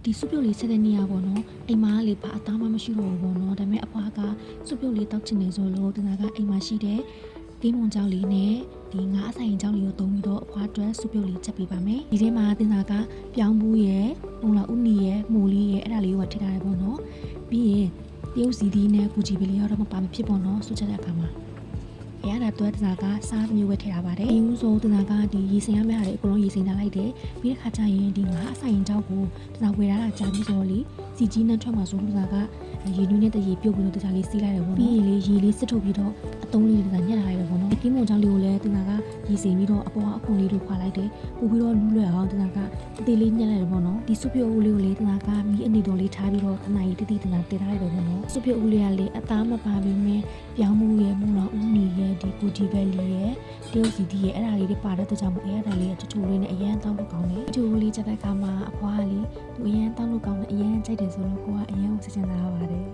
ဒီစုပြုတ်လေးချက်တဲ့နေရပေါ့နော်အိမ်မှာလေဘာအသားမှမရှိတော့ဘူးပေါ့နော်ဒါပေမဲ့အဖွားကစုပြုတ်လေးတောက်ချင်နေဆိုလို့တင်တာကအိမ်မှာရှိတဲ့ကင်းမွန်ကြောက်လေးနဲ့ဒီငါးအဆိုင်ကြောက်လေးကိုသုံးပြီးတော့အဖွားအတွက်စုပြုတ်လေးချက်ပေးပါမယ်ဒီထဲမှာတင်တာကပြောင်းဘူးရယ်ပုံလာဥနီရယ်မိုးလေးရယ်အဲ့ဒါလေးကိုထည့်ထားရပေါ့နော်ပြီးရင်တရုတ်စီဒီနဲ့ကူဂျီပီလေးတော့မပါမဖြစ်ပေါ့နော်စုချက်တဲ့အခါမှာရတာတော့တနာကစားမျိုးပဲထည့်ထားပါတယ်ဒီဦးဆိုတနာကဒီရေစင်ရမယ့်ဟာတွေအကုန်လုံးရေစင်ထားလိုက်တယ်ပြီးတဲ့ခါကျရင်ဒီငါးအဆိုင်ကြောက်ကိုတနာဝယ်ထားတာကြာပြီးဆိုတော့လေစီကြီးနဲ့ထွက်မှာဆိုတနာကရေနူးနဲ့တရေပြုတ်ပြီးတော့တခြားလေးစီးလိုက်တယ်ပေါ့နော်ပြီးရင်လေရေလေးစစ်ထုတ်ပြီးတော့အတုံးလေးတနာညှက်လိုက်တယ်ပေါ့နော်ကင်းမုံကြောက်လေးကိုလည်းတနာကရေစင်ပြီးတော့အပေါ်အခွန်လေးတွေခွာလိုက်တယ်ပို့ပြီးတော့လူးလွယ်အောင်တနာကအသေးလေးညှက်လိုက်တယ်ပေါ့နော်ဒီစုပြုတ်ဦးလေးကိုလေတနာကမီးအနေတော်လေးထားပြီးတော့ခဏကြီးတိတိတနာတင်ထားလိုက်တယ်ပေါ့နော်စုပြုတ်ဦးလေးကလေအသားမပါဘဲနဲ့ပြောင်းမှုရဲ့မူလောင်ဦးနီရဲ့ဒီကိုဒီဘယ်လီရဲ့တရုတ်စီဒီရဲ့အဲ့ဒါလေးတွေပါတဲ့တကြောင်မို့အဲ့ဒါလေးကချိုလေးနဲ့အရန်တောင်းလို့ကောင်းတယ်ချိုလေးချက်တဲ့အခါမှာအဖွားကလေသူအရန်တောင်းလို့ကောင်းတယ်အရန်ကြိုက်တယ်ဆိုတော့ကိုကအရန်ကိုစစ်ချင်တာပါတယ်